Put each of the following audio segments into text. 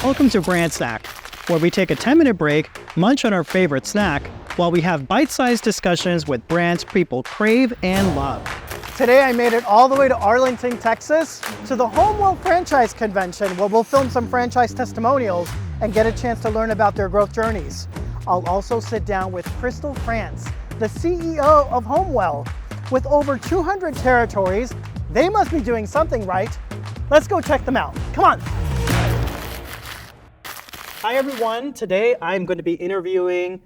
Welcome to Brand Snack, where we take a 10-minute break, munch on our favorite snack, while we have bite-sized discussions with brands people crave and love. Today I made it all the way to Arlington, Texas, to the HomeWell Franchise Convention, where we'll film some franchise testimonials and get a chance to learn about their growth journeys. I'll also sit down with Franz, the CEO of HomeWell. With over 200 territories, they must be doing something right. Let's go check them out. Come on. Hi everyone, today I'm going to be interviewing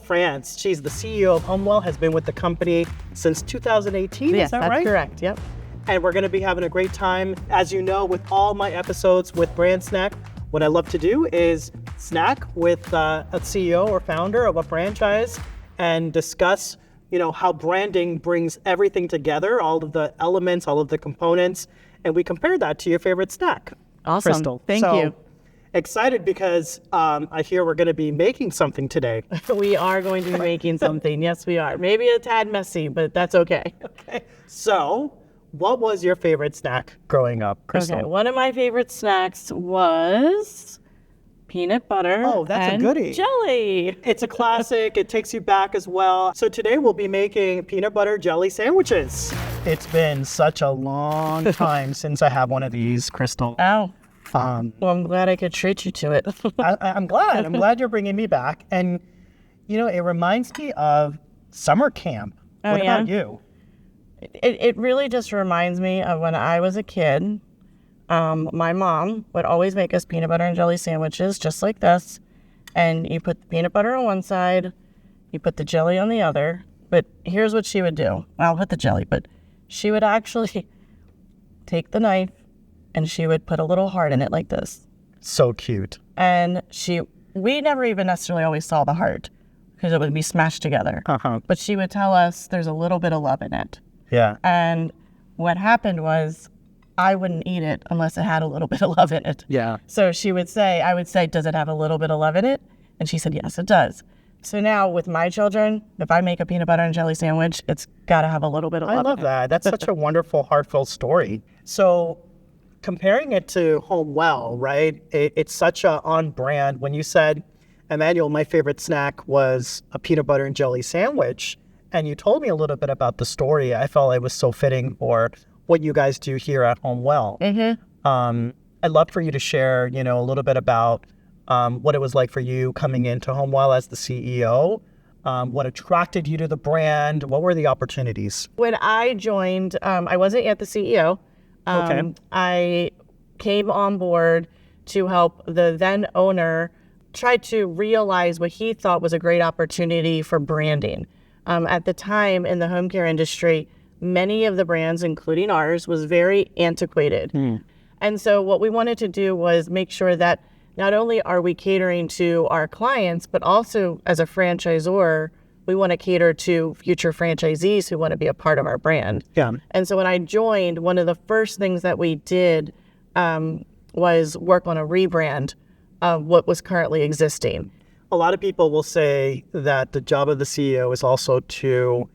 Franz. She's the CEO of HomeWell, has been with the company since 2018, yes, is that that's right? Correct, yep. And we're going to be having a great time. As you know, with all my episodes with Brand Snack, what I love to do is snack with a CEO or founder of a franchise and discuss, how branding brings everything together, all of the elements, all of the components, and we compare that to your favorite snack. Awesome. Crystal. Thank you. Excited because I hear we're going to be making something today. We are going to be making something. Yes, we are. Maybe a tad messy, but that's okay. Okay. So, what was your favorite snack growing up, Crystal? Okay. One of my favorite snacks was peanut butter. Oh, that's and a goodie. Jelly. It's a classic. It takes you back as well. So today we'll be making peanut butter jelly sandwiches. It's been such a long time since I have one of these, Crystal. Oh. Well, I'm glad I could treat you to it. I'm glad. I'm glad you're bringing me back. And, it reminds me of summer camp. Oh, what about you? It really just reminds me of when I was a kid. My mom would always make us peanut butter and jelly sandwiches just like this. And you put the peanut butter on one side, you put the jelly on the other. But here's what she would do. I'll put the jelly, but she would actually take the knife and she would put a little heart in it like this. So cute. And we never even necessarily always saw the heart because it would be smashed together. Uh-huh. But she would tell us there's a little bit of love in it. Yeah. And what happened was I wouldn't eat it unless it had a little bit of love in it. Yeah. So I would say, does it have a little bit of love in it? And she said, yes, it does. So now with my children, if I make a peanut butter and jelly sandwich, it's got to have a little bit of love in it. I love that. That's such a wonderful, heartfelt story. So comparing it to HomeWell, right? It's such a on brand. When you said, Emmanuel, my favorite snack was a peanut butter and jelly sandwich, and you told me a little bit about the story, I felt it was so fitting for what you guys do here at HomeWell. Mm-hmm. I'd love for you to share, a little bit about what it was like for you coming into HomeWell as the CEO. What attracted you to the brand? What were the opportunities? When I joined, I wasn't yet the CEO. Okay. I came on board to help the then owner try to realize what he thought was a great opportunity for branding. At the time in the home care industry, many of the brands, including ours, was very antiquated. And so what we wanted to do was make sure that not only are we catering to our clients, but also as a franchisor, we want to cater to future franchisees who want to be a part of our brand. Yeah. And so when I joined, one of the first things that we did was work on a rebrand of what was currently existing. A lot of people will say that the job of the CEO is also to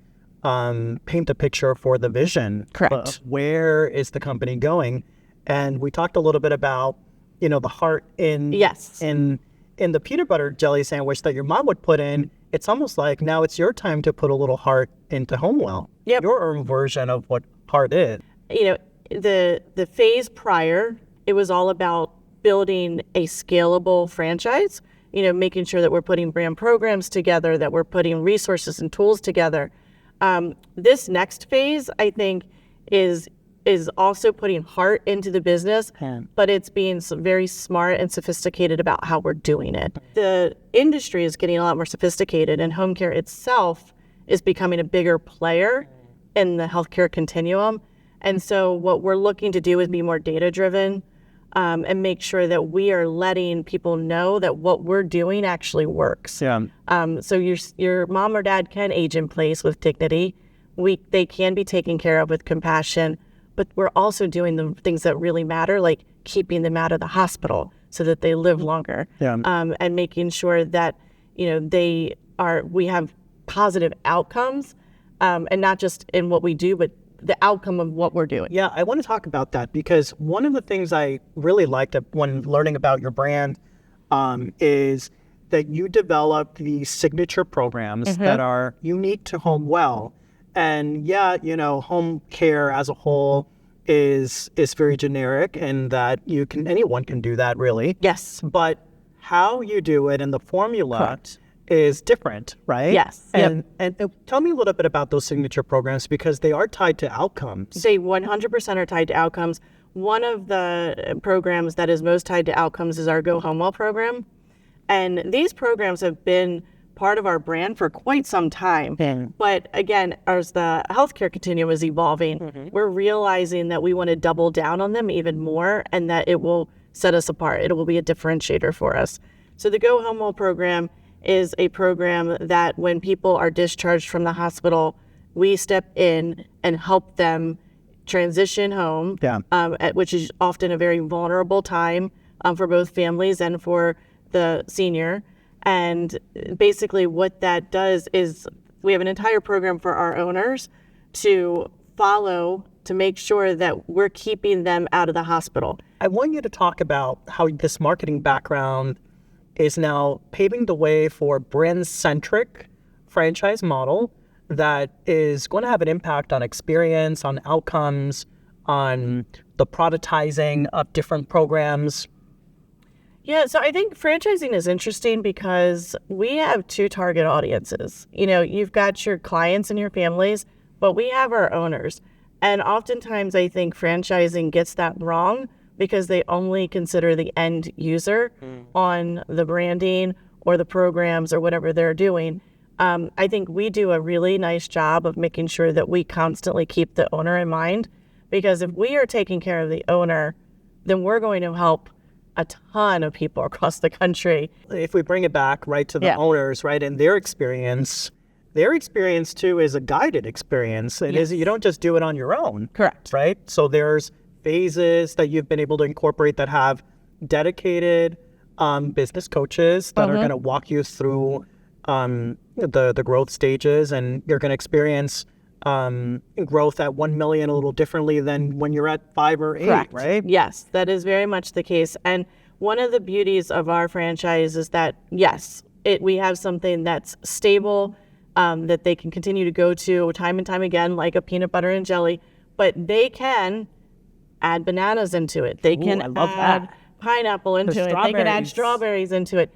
paint a picture for the vision. Correct. Where is the company going? And we talked a little bit about, the heart in the peanut butter jelly sandwich that your mom would put in. It's almost like now it's your time to put a little heart into HomeWell. Yep. Your own version of what heart is. The phase prior, it was all about building a scalable franchise, making sure that we're putting brand programs together, that we're putting resources and tools together. This next phase, I think, is also putting heart into the business, but it's being very smart and sophisticated about how we're doing it. The industry is getting a lot more sophisticated, and home care itself is becoming a bigger player in the healthcare continuum. And so what we're looking to do is be more data-driven and make sure that we are letting people know that what we're doing actually works. Yeah. So your mom or dad can age in place with dignity. They can be taken care of with compassion, but we're also doing the things that really matter, like keeping them out of the hospital so that they live longer. Yeah. And making sure that, we have positive outcomes, and not just in what we do, but the outcome of what we're doing. Yeah, I want to talk about that because one of the things I really liked when learning about your brand is that you developed these signature programs that are unique to HomeWell. And yeah, home care as a whole is very generic, and that anyone can do that really. Yes. But how you do it and the formula Correct. is different, right? Yes. And tell me a little bit about those signature programs because they are tied to outcomes. They 100% are tied to outcomes. One of the programs that is most tied to outcomes is our Go HomeWell program. And these programs have been part of our brand for quite some time. But again, as the healthcare continuum is evolving, we're realizing that we want to double down on them even more and that it will set us apart. It will be a differentiator for us. So the Go HomeWell program is a program that when people are discharged from the hospital, we step in and help them transition home, which is often a very vulnerable time for both families and for the senior. And basically what that does is we have an entire program for our owners to follow to make sure that we're keeping them out of the hospital. I want you to talk about how this marketing background is now paving the way for brand-centric franchise model that is going to have an impact on experience, on outcomes, on the productizing of different programs. Yeah, so I think franchising is interesting because we have two target audiences. You've got your clients and your families, but we have our owners. And oftentimes I think franchising gets that wrong because they only consider the end user on the branding or the programs or whatever they're doing. I think we do a really nice job of making sure that we constantly keep the owner in mind, because if we are taking care of the owner, then we're going to help a ton of people across the country. If we bring it back right to the owners, right, and their experience too is a guided experience. It is, you don't just do it on your own. Correct. Right? So there's phases that you've been able to incorporate that have dedicated business coaches that are going to walk you through the growth stages, and you're going to experience growth at 1 million a little differently than when you're at 5 or 8, Correct. right? Yes, that is very much the case. And one of the beauties of our franchise is that, yes, we have something that's stable, that they can continue to go to time and time again, like a peanut butter and jelly, but they can add bananas into it. They can add pineapple into it. They can add strawberries into it.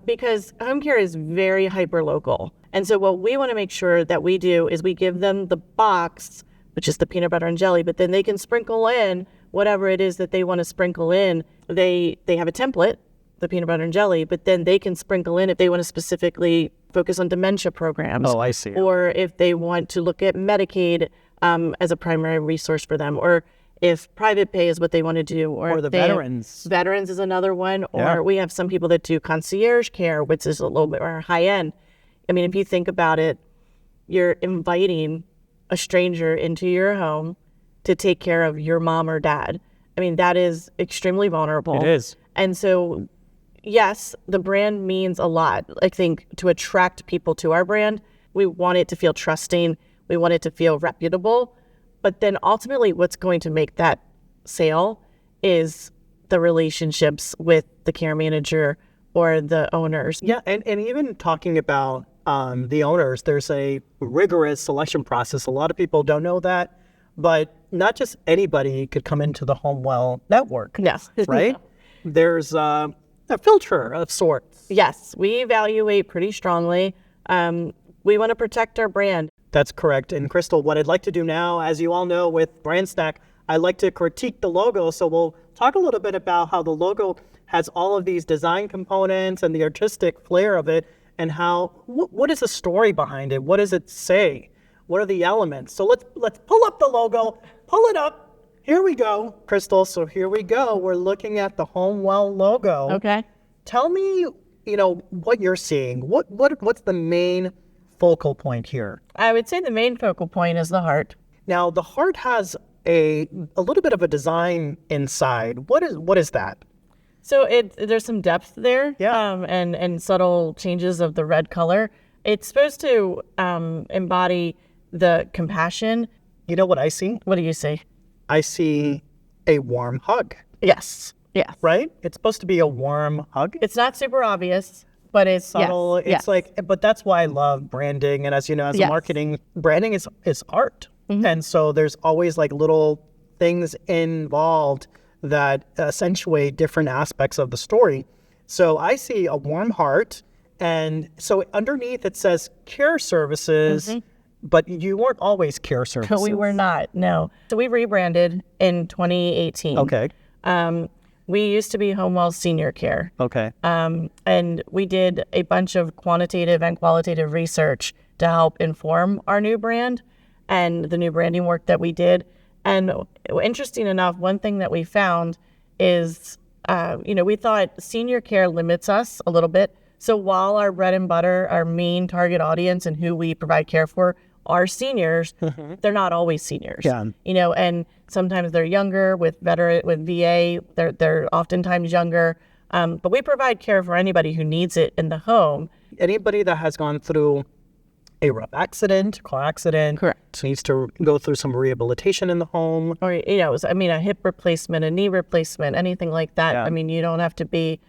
Because home care is very hyper-local. And so what we want to make sure that we do is we give them the box, which is the peanut butter and jelly, but then they can sprinkle in whatever it is that they want to sprinkle in. They have a template, the peanut butter and jelly, but then they can sprinkle in if they want to specifically focus on dementia programs. Oh, I see. Or if they want to look at Medicaid as a primary resource for them, or if private pay is what they want to do, or the veterans. Veterans is another one, or we have some people that do concierge care, which is a little bit more high end. I mean, if you think about it, you're inviting a stranger into your home to take care of your mom or dad. I mean, that is extremely vulnerable. It is. And so, yes, the brand means a lot. I think to attract people to our brand, we want it to feel trusting. We want it to feel reputable. But then ultimately what's going to make that sale is the relationships with the care manager or the owners. Yeah, and even talking about the owners, there's a rigorous selection process. A lot of people don't know that, but not just anybody could come into the HomeWell network. Yes. Right? There's a filter of sorts. Yes, we evaluate pretty strongly. We want to protect our brand. That's correct. And Crystal, what I'd like to do now, as you all know with Brand Snack, I like to critique the logo. So we'll talk a little bit about how the logo has all of these design components and the artistic flair of it, and how, what is the story behind it? What does it say? What are the elements? So let's pull up the logo, pull it up. Here we go, Crystal. So here we go. We're looking at the HomeWell logo. Okay. Tell me, what you're seeing. What's the main focal point here? I would say the main focal point is the heart. Now, the heart has a little bit of a design inside. What is that? So there's some depth there, Yeah. and subtle changes of the red color. It's supposed to embody the compassion You know what I see? What do you say? I see a warm hug, Yes. Yes. right? It's supposed to be a warm hug. It's not super obvious, but it's Subtle. Yes, It's yes. like, but that's why I love branding. And as you know, as a Yes. marketing, branding is art. And so there's always like little things involved that accentuate different aspects of the story. So I see a warm heart. And so underneath it says care services, but you weren't always care services. But we were not, no. So we rebranded in 2018. Okay. We used to be HomeWell Senior Care. Okay. And we did a bunch of quantitative and qualitative research to help inform our new brand and the new branding work that we did. And interesting enough, one thing that we found is, we thought senior care limits us a little bit. So while our bread and butter, our main target audience and who we provide care for are seniors, they're not always seniors. Yeah. And sometimes they're younger with VA, they're oftentimes younger. But we provide care for anybody who needs it in the home. Anybody that has gone through a rough accident, car accident, Correct. needs to go through some rehabilitation in the home. Or, a hip replacement, a knee replacement, anything like that. Yeah. I mean, you don't have to be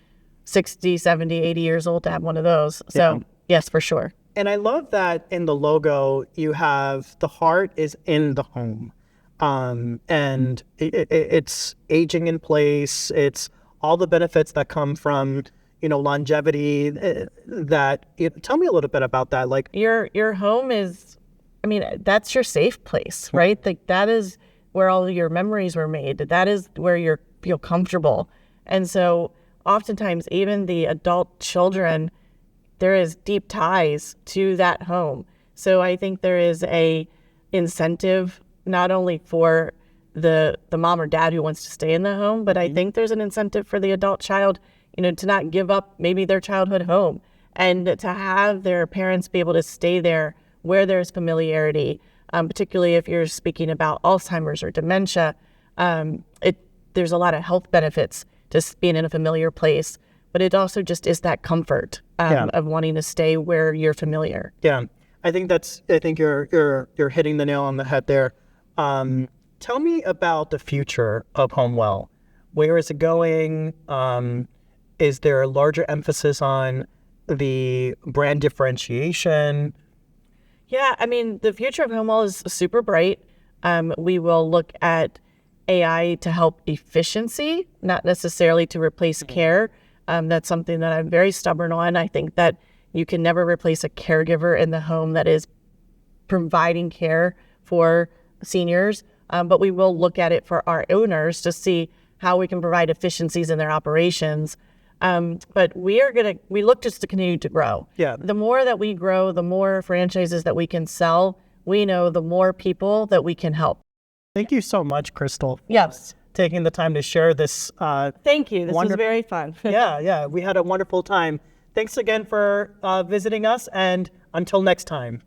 60, 70, 80 years old to have one of those. So yes, for sure. And I love that in the logo, you have the heart is in the home. And it's aging in place. It's all the benefits that come from, longevity tell me a little bit about that. Like Your home is, that's your safe place, right? Like that is where all your memories were made. That is where you feel comfortable. And so oftentimes even the adult children, there is deep ties to that home. So I think there is a incentive not only for the mom or dad who wants to stay in the home, but I think there's an incentive for the adult child, to not give up maybe their childhood home and to have their parents be able to stay there where there's familiarity, particularly if you're speaking about Alzheimer's or dementia. There's a lot of health benefits just being in a familiar place, but it also just is that comfort of wanting to stay where you're familiar. Yeah, I think you're hitting the nail on the head there. Tell me about the future of HomeWell. Where is it going? Is there a larger emphasis on the brand differentiation? Yeah, the future of HomeWell is super bright. We will look at AI to help efficiency, not necessarily to replace care. That's something that I'm very stubborn on. I think that you can never replace a caregiver in the home that is providing care for seniors. But we will look at it for our owners to see how we can provide efficiencies in their operations. But we look just to continue to grow. Yeah. The more that we grow, the more franchises that we can sell, we know the more people that we can help. Thank you so much, Crystal. Yes. Taking the time to share this. Thank you. This was very fun. Yeah. We had a wonderful time. Thanks again for visiting us, and until next time.